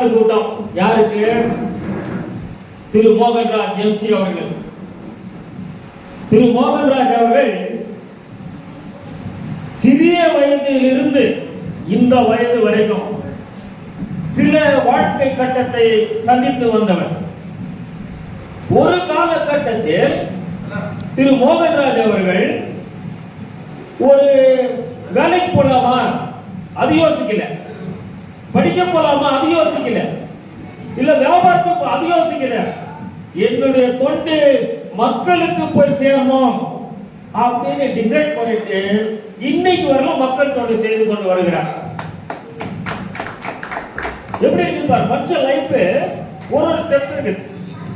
பாராட்டு கூட்டம். யாருக்கு? திரு மோகன்ராஜ் எம்சி அவர்கள். திரு மோகன்ராஜ் அவர்கள் சிறிய வயதிலிருந்து இந்த வயது வரைக்கும் சில வாழ்க்கை கட்டத்தை சந்தித்து வந்தவர். ஒரு காலகட்டத்தில் திரு மோகன்ராஜ் அவர்கள் ஒரு வேலைக்கு போலாமா அது யோசிக்கல, படிக்க போலாமா அது யோசிக்கல, இல்ல வியாபாரத்துக்கு அது யோசிக்கல. என்னுடைய தொண்டு மக்களுக்கு போய் சேரணும் அப்படின்னு டிசைட் பண்ணிட்டு இன்னைக்கு வரலாம் மக்கள் தொண்டு செய்து கொண்டு வருகிறார். எப்படி இருக்கு பாரு, மனுஷன் லைஃப் ஒரு ஸ்டெப் இருக்கு,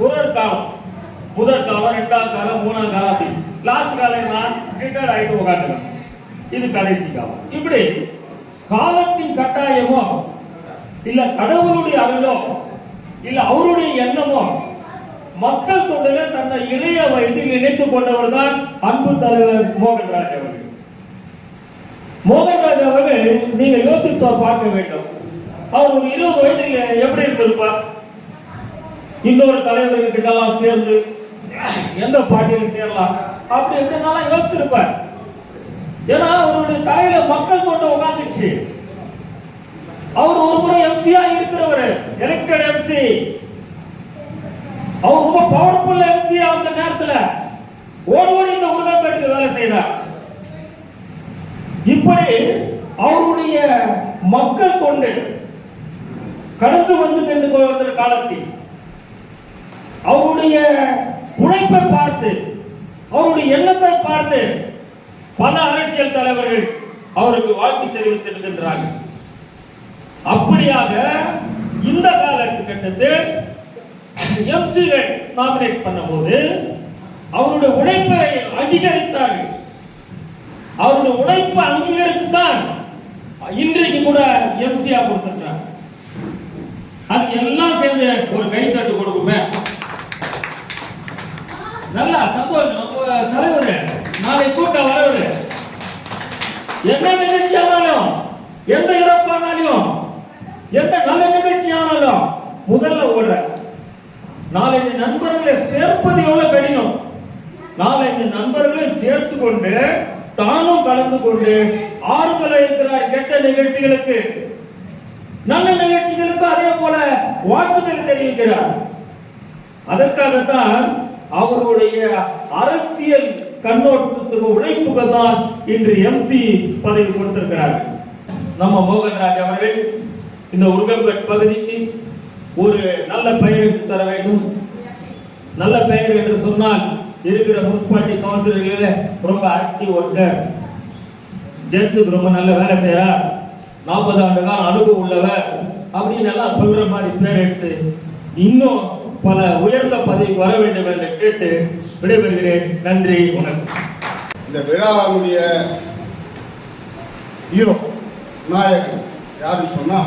ஒரு காலம், முதல் காலம், இரண்டாம் காலம், மூணாம் காலம், அப்படி லாஸ்ட் காலம் நான் ரிட்டையர்ட் ஆகிட்டு உட்காந்துருக்கேன். இது கடைசி காலம். இப்படி காலத்தின் கட்டாயமோ இல்ல கடவுளுடைய அருளோ இல்ல அவருடைய எண்ணமோ மக்கள் தொண்டில தன்னை இளைய வயதில் நினைத்துக் கொண்டவர் தான் அன்பு தலைவர் மோகன்ராஜ் அவர்கள். மோகன்ராஜ் அவர்கள் நீங்க யோசித்து பார்க்க வேண்டும். அவர் ஒரு 20 வயதில் எப்படி இருந்திருப்பார்? இன்னொரு தலைவர்கிட்டலாம் சேர்ந்து எந்த பார்ட்டியில் சேரலாம் அப்படி இருந்தாலும் யோசிச்சிருப்பார். ஏன்னா அவருடைய தலையில மக்கள் தொண்டு உட்காந்துச்சு. அவர் ஒரு முறை எம்சியா இருக்கிறவர், எலெக்டட் எம்சி. அவர் ரொம்ப பவர்ஃபுல் எம்சி. அந்த நேரத்தில் ஓடி இந்த உருவப்பேட்டுக்கு வேலை செய்தார். இப்படி அவருடைய மக்கள் தொண்டு கடந்து வந்து நின்று வந்த காலத்தில் அவருடைய உழைப்பை பார்த்து அவருடைய எண்ணத்தை பார்த்து பல அரசியல் தலைவர்கள் அவருக்கு வாழ்த்து தெரிவித்திருக்கின்றார்கள். அப்படியாக இந்த காலகட்டத்தில் எம்சிகள் நாமினேட் பண்ணும்போது அவருடைய உழைப்பை அங்கீகரித்தார்கள். அவருடைய உழைப்பை அங்கீகரித்துத்தான் இன்றைக்கு கூட எம்சியா கொடுத்திருக்கிறார். அது எல்லாம் சேர்ந்து ஒரு கைத்தட்டு கொடுக்குமே. நல்லா சந்தோஷம். தலைவர் நாளை கூட்டம் வரவர் என்ன நிகழ்ச்சி ஆனாலும், எந்த இறப்பானாலும், எந்த நல்ல நிகழ்ச்சி ஆனாலும் முதல்ல ஓடுற. நாளைக்கு நண்பர்களை சேர்ப்பது எவ்வளவு கடினம். நாளைக்கு நண்பர்களை சேர்த்து கொண்டு தானும் கலந்து கொண்டு ஆறுதல இருக்கிறார். கெட்ட நிகழ்ச்சிகளுக்கு நல்ல நிகழ்ச்சிகளுக்கு அதே போல வாழ்த்துக்கள் தெரிவிக்கிறார். அதற்காகத்தான் அவருடைய அரசியல் கண்ணோட்டத்துக்கு உழைப்புகள் தான் இன்று எம்சி பதவி கொடுத்திருக்கிறார். நம்ம மோகன்ராஜ் அவர்கள் இந்த உருகம்பேட் பகுதிக்கு ஒரு நல்ல பெயர் தர வேண்டும். நல்ல பெயர் என்று சொன்னால் இருக்கிற முனிசிபாலிட்டி கவுன்சிலர்களில் ரொம்ப ஆக்டிவ் ஒர்க்கர், ஜென்ஸுக்கு ரொம்ப நல்ல வேலை செய்யறார், 40 ஆண்டு காலம் அனுபவம் உள்ளவர் அப்படின்னு எல்லாம் சொல்ற மாதிரி பேர் எடுத்து இன்னும் பல உயர்ந்த பதவி வர வேண்டும் என்று கேட்டு விடைபெறுகிறேன். நன்றி, வணக்கம். இந்த விழாவுடைய ஹீரோ நாயகன் யாருன்னு சொன்னா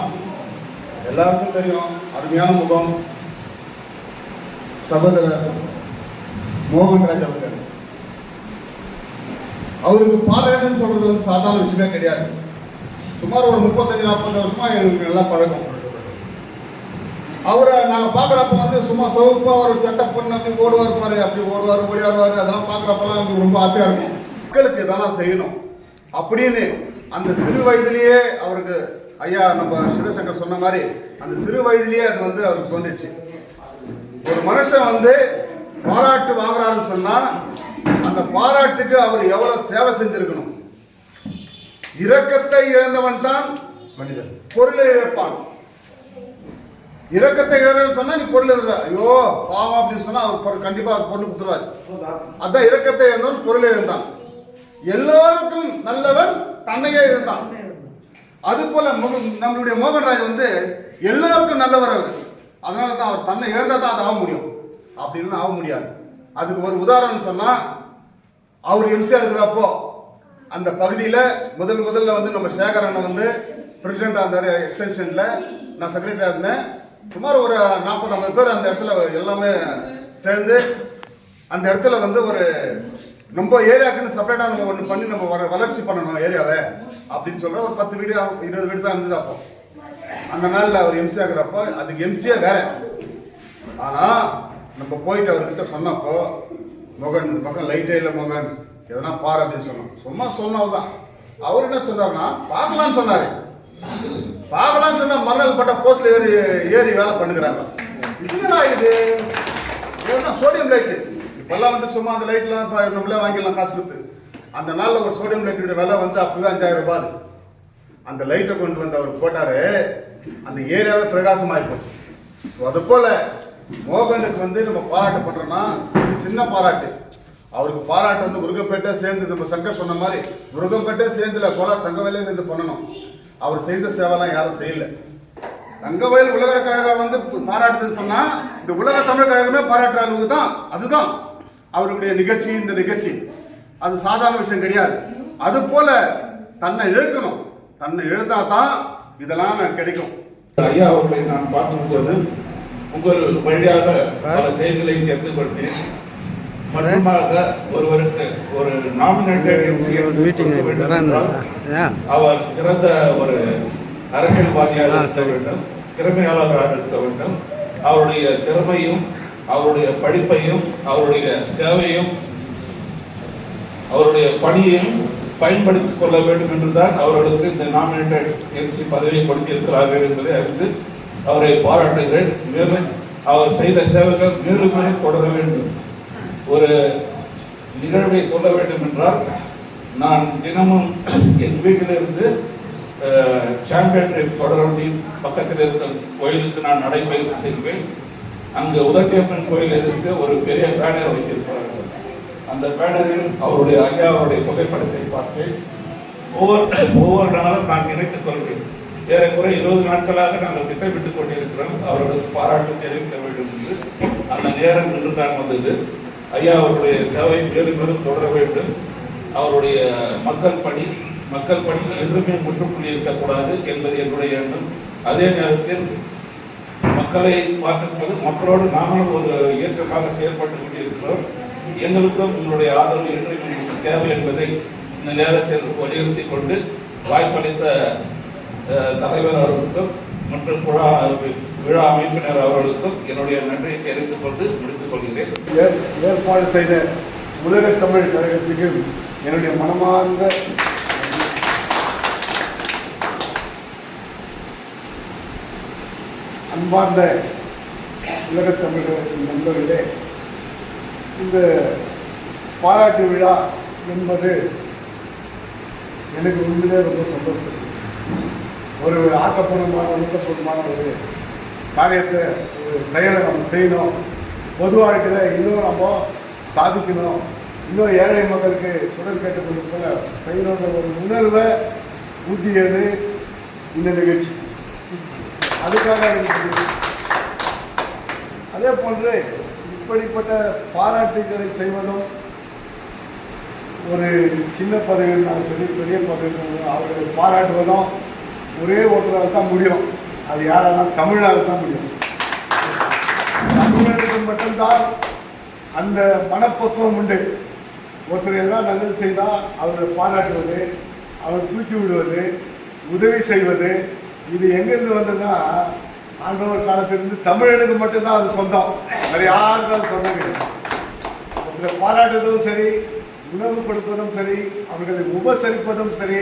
எல்லாருக்கும் தெரியும். அருமையான முகம் சகோதரர் மோகன்ராஜ் அவர்கள். அவருக்கு பாராட்டுன்னு சொல்றது வந்து சாதாரண விஷயமே கிடையாது. சுமார் ஒரு 35-40 வருஷமா எங்களுக்கு நல்லா பழக்கம். அவரை நாங்கள் பார்க்குறப்ப வந்து சும்மா சவுப்பா ஒரு செட்டப் பண்ணி அப்படி ஓடுவார் பாரு, அப்படி ஓடுவார் ஓடியாருவார். அதெல்லாம் பார்க்குறப்பெல்லாம் எனக்கு ரொம்ப ஆசையாக இருக்கும். மக்களுக்கு இதெல்லாம் செய்யணும் அப்படின்னு அந்த சிறு வயதிலேயே அவருக்கு ஐயா நம்ம சிவசங்கர் சொன்ன மாதிரி அந்த சிறு வயதிலேயே அது வந்து அவருக்கு தோன்றிச்சு. ஒரு மனுஷன் வந்து பாராட்டு வாங்குறாருன்னு சொன்னா அந்த பாராட்டுக்கு அவர் எவ்வளவு சேவை செஞ்சிருக்கணும். இரக்கத்தை இழந்தவன் தான் மனிதன், பொருளை இழப்பான். இரக்கத்தை இழந்தவன் சொன்னா நீ பொருள் எழுதுவ, ஐயோ பாவம் அப்படின்னு சொன்னா அவர் கண்டிப்பா அவர் பொருள் கொடுத்துருவார். அதான் இரக்கத்தை இழந்தவன் பொருளை இழந்தான். எல்லோருக்கும் நல்லவன் தன்னையே இழந்தான். அது போல நம்மளுடைய மோகன்ராஜ் வந்து எல்லோருக்கும் நல்லவர் அவர். அதனால தான் அவர் தன்னை இழந்தா தான் அது ஆக முடியும், அப்படின்னு ஆக முடியாது. அதுக்கு ஒரு உதாரணம் சொன்னா அவர் எம்சிஆர் இருக்கிறப்போ அந்த பகுதியில் முதல்ல வந்து நம்ம சேகர் அண்ணன் வந்து பிரசிடென்டா இருந்தார். எக்ஸ்டென்ஷன்ல நான் செக்ரட்டரியா இருந்தேன். சுமார் ஒரு 40-50 பேர் அந்த இடத்துல எல்லாமே சேர்ந்து அந்த இடத்துல வந்து ஒரு நம்ம ஏரியாவுக்குன்னு செப்பரேட்டா நம்ம ஒன்று பண்ணி நம்ம வளர்ச்சி பண்ணணும் ஏரியாவை அப்படின்னு சொல்ற ஒரு 10 வீடு 20 வீடு தான் இருந்தது. அப்போ அந்த நாளில் அவர் எம்சி ஆகுறப்போ அதுக்கு எம்சியே வேற. ஆனால் நம்ம போயிட்டு அவர்கிட்ட சொன்னப்போ, மோகன் இந்த பக்கம் லைட்டே இல்லை மோகன், எதனா பாரு அப்படின்னு சொன்னோம். சும்மா சொன்னதுதான். அவர் என்ன சொன்னார்னா பார்க்கலான்னு சொன்னார். பார்க்கலான்னு சொன்னால் மறுநாள் பட்ட போஸ்ட்ல ஏறி வேலை பண்ணுகிறாங்க. இதுனா இது சோடியம் லைட்டு இப்பெல்லாம் வந்து சும்மா அந்த லைட்லாம் நம்மளே வாங்கிடலாம் காசு கொடுத்து. அந்த நாளில் ஒரு சோடியம் லைட்டோட விலை வந்து அப்பவே 5000 ரூபாய். அந்த லைட்டை கொண்டு வந்து அவர் போட்டாரு, அந்த ஏரியாவே பிரகாசமாகி போச்சு. அது போல மோகனுக்கு வந்து நம்ம பாராட்டு பண்றோம்னா இது சின்ன பாராட்டு. அவருக்கு பாராட்டு வந்து முருகப்பேட்டை சேர்ந்து நம்ம சங்கர் சொன்ன மாதிரி முருகப்பேட்டை சேர்ந்துல கோலார் தங்கவயலே சேர்ந்து பண்ணணும். அவர் செய்த சேவைலாம் யாரும் செய்யல. தங்கவயல் உலக கழகம் வந்து பாராட்டுதுன்னு சொன்னா இந்த உலக தமிழ் கழகமே பாராட்டுற அளவுக்கு தான். அதுதான் அவருடைய நிகழ்ச்சி. இந்த நிகழ்ச்சி அது சாதாரண விஷயம் கிடையாது. அது போல தன்னை இழக்கணும். தன்னை இழந்தாதான் இதெல்லாம் கிடைக்கும். ஐயா அவர்களை நான் பார்க்கும்போது உங்கள் வழியாக பல செய்திகளை தெரிந்து கொண்டேன். மற்றமாக ஒருவருக்கு ஒரு நாமினேட்டட் அவர் சிறந்த ஒரு அரசியல்வாதியாக இருக்க வேண்டும், திறமையாளராக இருக்க வேண்டும். அவருடைய திறமையும் அவருடைய படிப்பையும் அவருடைய சேவையும் அவருடைய பணியையும் பயன்படுத்திக் கொள்ள வேண்டும் என்றுதான் அவர்களுக்கு இந்த நாமினேட்டட் எம்சி பதவியை கொடுத்திருக்கிறார்கள் என்பதை அறிந்து அவரை பாராட்டுகிறேன். மேலும் அவர் செய்த சேவைகள் மேலும் மேலும் தொடர வேண்டும். ஒரு நிகழ்வை சொல்ல வேண்டும் என்றால், நான் தினமும் என் வீட்டிலிருந்து சாம்பியன் தொடர்பி பக்கத்தில் இருக்க கோயிலுக்கு நான் நடைபயிற்சி செய்வேன். அங்கு உதட்டியம்மன் கோயில் இருக்க ஒரு பெரிய பேனர் வைத்திருக்கிறார்கள். அந்த பேனரில் அவருடைய ஐயாவுடைய புகைப்படத்தை பார்த்து ஒவ்வொரு நாளும் நான் நினைத்துக் கொள்வேன். ஏறக்குறை 20 நாட்களாக நாங்கள் திட்டமிட்டுக் கொண்டிருக்கிறோம் அவர்களுக்கு பாராட்டு தெரிவிக்க வேண்டும் என்று. அந்த நேரம் நின்று தான் வந்தது. ஐயா அவருடைய சேவை மேலும் மேலும் தொடர வேண்டும். அவருடைய மக்கள் பணி என்றுமே முற்றுப்புள்ளி இருக்கக்கூடாது என்பது என்னுடைய எண்ணம். அதே நேரத்தில் மக்களை பார்க்கும்போது மக்களோடு நாங்களும் ஒரு இயக்கமாக செயல்பட்டு கொண்டிருக்கிறோம். எங்களுக்கும் உங்களுடைய ஆதரவு என்றும் தேவை என்பதை இந்த நேரத்தில் வலியுறுத்திக் கொண்டு வாய்ப்பளித்த தலைவர் அவர்களுக்கும் மற்றும் விழா அமைப்பினர் அவர்களுக்கும் என்னுடைய நன்றியை தெரிவித்துக் கொண்டு முடித்துக் கொள்கிறேன். ஏற்பாடு செய்த உலக தமிழ் கழகத்துக்கு என்னுடைய மனமார்ந்த அன்பார்ந்த உலக தமிழர் நண்பர்களே, இந்த பாராட்டு விழா என்பது எனக்கு உண்மையிலே ரொம்ப சந்தோஷம். ஒரு ஆக்கப்பூர்வமான ஒரு காரியத்தை ஒரு செயலை நம்ம செய்யணும். பொது வாழ்க்கையில் இன்னும் நம்ம சாதிக்கணும், இன்னும் ஏழை மக்களுக்கு சுடர் கேட்டுக்கொண்டு போல செய்யணுன்ற ஒரு உணர்வை ஊட்டியது இந்த நிகழ்ச்சி. அதுக்காக அதே போன்று இப்படிப்பட்ட பாராட்டுகளை செய்வதும் ஒரு சின்ன பதவி இருந்தாலும் சரி பெரிய பதவி இருந்தாலும் அவர்களை பாராட்டுவதும் ஒரே ஒருத்தரால் தான் முடியும். அது யாராலும் தமிழால் தான் முடியும். தமிழர்களுக்கு மட்டும்தான் அந்த மனப்பக்குவம் உண்டு. ஒருத்தர் எல்லாம் நல்லது செய்தால் அவரை பாராட்டுவது, அவரை தூக்கி விடுவது, உதவி செய்வது, இது எங்கிருந்து வந்ததுன்னா ஆண்டவர் காலத்திலிருந்து தமிழனுக்கு மட்டும்தான் அது சொந்தம். வேறு யாருக்கும் அது சொந்தம் கிடையாது. ஒருத்தரை பாராட்டுவதும் சரி, உணவு கொடுப்பதும் சரி, அவர்களை உபசரிப்பதும் சரி,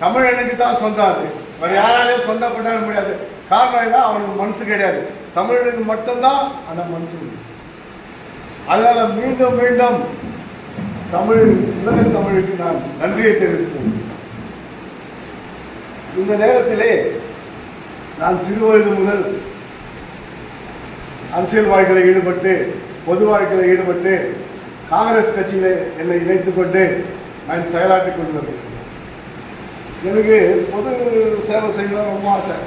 தமிழனுக்கு தான் சொந்தம். அது வேறு யாராலையும் சொந்தம் கொண்டாட முடியாது. காரணம் என்ன, அவனுக்கு மனசு கிடையாது. தமிழனுக்கு மட்டும்தான் அந்த மனசு. அதனால மீண்டும் மீண்டும் தமிழ் உலக தமிழுக்கு நான் நன்றியை தெரிவித்தேன். இந்த நேரத்திலே நான் சிறு வயது முதல் அரசியல் வாழ்க்கையில் ஈடுபட்டு, பொது வாழ்க்கையில் ஈடுபட்டு, காங்கிரஸ் கட்சியில் என்னை இணைத்துக் கொண்டு நான் செயலாற்றிக் கொண்டு எனக்கு பொது சேவை செய்யணும் ரொம்ப ஆசை.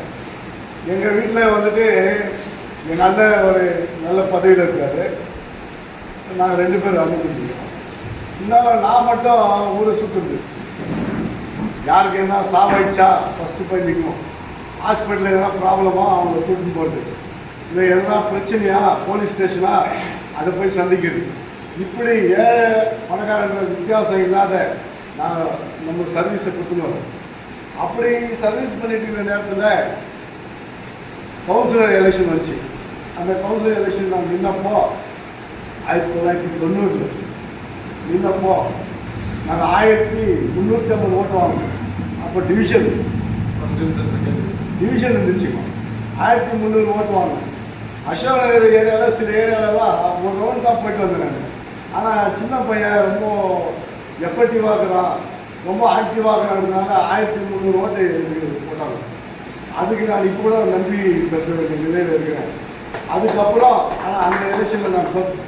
எங்கள் வீட்டில் வந்துட்டு எங்கள் அண்ணன் ஒரு நல்ல பதவியில் இருக்காரு. நாங்கள் 2 பேர் அமைச்சிருக்கோம். இருந்தாலும் நான் மட்டும் ஊரை சுற்றுது. யாருக்கு என்ன சாவாயிடுச்சா ஃபஸ்ட்டு போய் நிற்கணும். ஹாஸ்பிட்டலில் எதனா ப்ராப்ளமோ அவங்க தூக்கிட்டு போட்டு, இல்லை எதனா பிரச்சனையா போலீஸ் ஸ்டேஷனா அதை போய் சந்திக்கிறது. இப்படி பணக்காரன்ற வித்தியாசம் இல்லாத நான் நம்ம சர்வீஸை கொடுத்துன்னு வரோம். அப்படி சர்வீஸ் பண்ணிட்டு இருக்கிற நேரத்தில் கவுன்சிலர் எலெக்ஷன் வந்துச்சு. அந்த கவுன்சிலர் எலெக்ஷன் நான் நின்னப்போ 1990 நின்னப்போ நாங்கள் 1350 ஓட்டு வாங்கினோம். அப்போ டிவிஷன் இருந்துச்சு. 1300 ஓட்டு வாங்கினோம். அசோக் நகர் ஏரியாவில் சில ஏரியாவிலலாம் ஒரு ரவுண்ட் தான் போயிட்டு வந்தேன். ஆனால் சின்ன பையன் ரொம்ப எஃபெக்டிவாக இருக்கிறான், ரொம்ப ஆக்டிவாக இருக்கிறதுனால 1300 ஓட்டு போட்டாங்க. அதுக்கு நான் இப்போ கூட நன்றி செலுத்த வேண்டிய நிலையில் இருக்கிறேன். அதுக்கப்புறம் ஆனால் அந்த எலெக்ஷனில் நான் தோற்று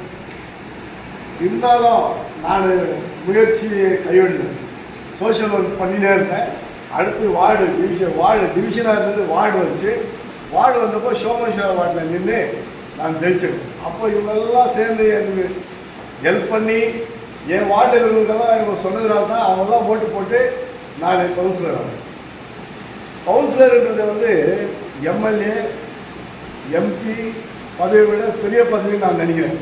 இருந்தாலும் நான் முயற்சியை கைவிடல. சோஷியல் ஒர்க் பண்ணினே இருந்தேன். அடுத்து வார்டு டிவிஷனாக இருந்தது வார்டு வச்சு வார்டு வந்தப்போ சோமேஸ்வரா வார்டில் நின்று நான் ஜெயிச்சேன். அப்போ இவங்கெல்லாம் சேர்ந்து எனக்கு ஹெல்ப் பண்ணி என் வார்டில் இருக்கிறவங்களுக்கெல்லாம் இவங்க சொன்னதுனால தான் அவங்கெல்லாம் ஓட்டு போட்டு நான் கவுன்சிலர் ஆனேன். கவுன்சிலர்ன்றது வந்து எம்எல்ஏ எம்பி பதவியை விட பெரிய பதவின்னு நான் நினைக்கிறேன்.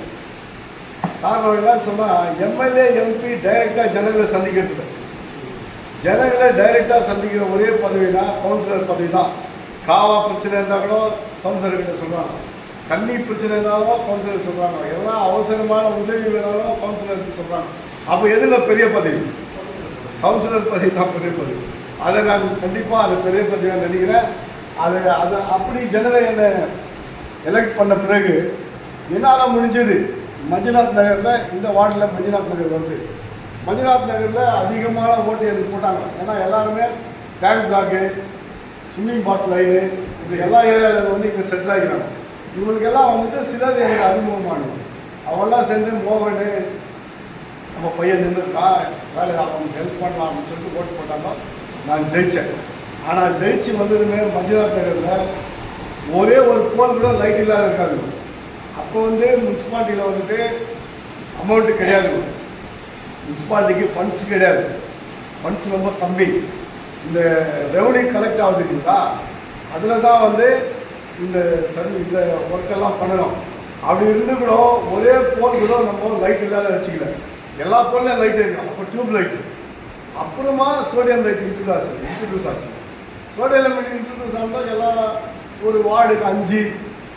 காரணம் என்னன்னு சொன்னால் எம்எல்ஏ எம்பி டைரெக்டாக ஜனங்களை சந்திக்கிறது, ஜனங்களை டைரெக்டாக சந்திக்கிற ஒரே பதவினா கவுன்சிலர் பதவி தான். காவா பிரச்சனை இருந்தால் கூட கவுன்சிலர்கிட்ட சொல்கிறாங்க, தண்ணி பிரச்சனை இருந்தாலும் கவுன்சிலர் சொல்கிறாங்க, எதனா அவசரமான உதவி வேணாலும் கவுன்சிலருக்கு சொல்கிறாங்க. அப்போ எதில் பெரிய பதவி? கவுன்சிலர் பதவி தான் பெரிய பதவி. அதை நான் கண்டிப்பாக அது பெரிய பதவியாக நினைக்கிறேன். அது அப்படி ஜனங்களை என்னை எலெக்ட் பண்ண பிறகு என்னால் முடிஞ்சது மஞ்சுநாத் நகரில், இந்த வார்டில் மஞ்சுநாத் நகர் வருது. மஞ்சுநாத் நகரில் அதிகமான ஓட்டு எனக்கு போட்டாங்க. ஏன்னா எல்லாருமே டேங்க் பிளாக்கு, ஸ்விம்மிங் பாத் லைனு, இப்படி எல்லா ஏரியாவில் வந்து இங்கே செட்டில் ஆகிக்கிறாங்க. இவங்களுக்கெல்லாம் வந்துட்டு சிலர் எனக்கு அறிமுகமானது. அவெல்லாம் சேர்ந்து மோகன் நம்ம பையன் நின்றுருக்கா, வேலை அவங்களுக்கு ஹெல்ப் பண்ணலாம் அப்படின்னு சொல்லிட்டு ஓட்டு போட்டாங்க. நான் ஜெயித்தேன். ஆனால் ஜெயிச்சு வந்ததுமே மஞ்சுநாத் நகரில் ஒரே ஒரு போல் கூட லைட் இல்லாத இருக்காது. அப்போ வந்து முனிசிபாலிட்டியில் வந்துட்டு அமௌண்ட்டு கிடையாது, முனிசிபாலிட்டிக்கு ஃபண்ட்ஸ் கிடையாது, ஃபண்ட்ஸ் ரொம்ப கம்மி. இந்த ரெவன்யூ கலெக்ட் ஆகுதுங்களா, அதில் தான் வந்து இந்த ஒர்க்கெல்லாம் பண்ணணும். அப்படி இருந்து கூட ஒரே போல் கூட நம்ம லைட் இல்லாத வச்சுக்கல. எல்லா போல்லையும் லைட் இருக்கும். அப்போ டியூப் லைட்டு, அப்புறமா சோடியம் லைட் இன்ட்ரடியூஸ் ஆச்சு. சோடியம் லைட் இன்ட்ரடியூஸ் ஆனால் எல்லாம் ஒரு வார்டுக்கு 5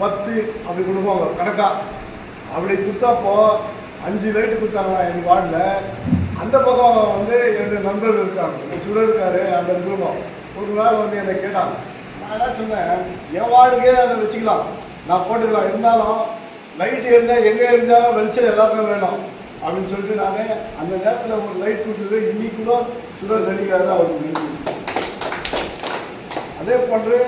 10 அப்படி கொடுப்பாங்க கணக்காக. அப்படி கொடுத்தாப்போ 5 லைட்டு கொடுத்தாங்களா எங்கள் வார்டில். அந்த பக்கம் வந்து என்னுடைய நண்பர்கள் இருக்காங்க, சுடர் இருக்காரு, அந்த குடும்பம் ஒரு நாள் வந்து என்னை கேட்டாங்க. நான் என்ன சொன்னேன், என் வார்டுக்கே அதை வச்சுக்கலாம், நான் போட்டுக்கலாம், இருந்தாலும் லைட்டு இருந்தால் எங்கே இருந்தாலும் வெளிச்சம் எல்லாருக்கும் வேணும் அப்படின்னு சொல்லிட்டு நான் அந்த நேரத்தில் ஒரு லைட் கொடுத்தது. இன்னைக்கு கூட சுடர் நடிகாரு அவருக்கு. அதே போன்று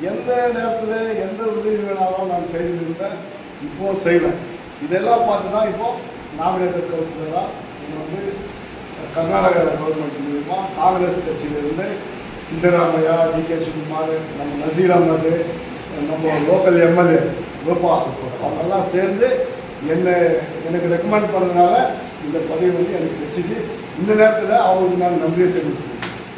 எந்த நேரத்தில் எந்த உதவி வேணாலும் நான் செய்திருந்தேன், இப்போது செய்வேன். இதெல்லாம் பார்த்து தான் இப்போது நாமினேட்டட் கவுன்சிலராக வந்து கர்நாடகா கவர்மெண்ட் மூலமாக காங்கிரஸ் கட்சியிலிருந்து சித்தராமையா, டி.கே. சிவகுமார், நம்ம நசீர் அஹமது, நம்ம லோக்கல் எம்எல்ஏ கோபா, அவங்கெல்லாம் சேர்ந்து எனக்கு ரெக்கமெண்ட் பண்ணதுனால இந்த பதவி வந்து எனக்கு வச்சுச்சு. இந்த நேரத்தில் அவங்களுக்கு நான் நன்றியை தெரிவித்தேன்.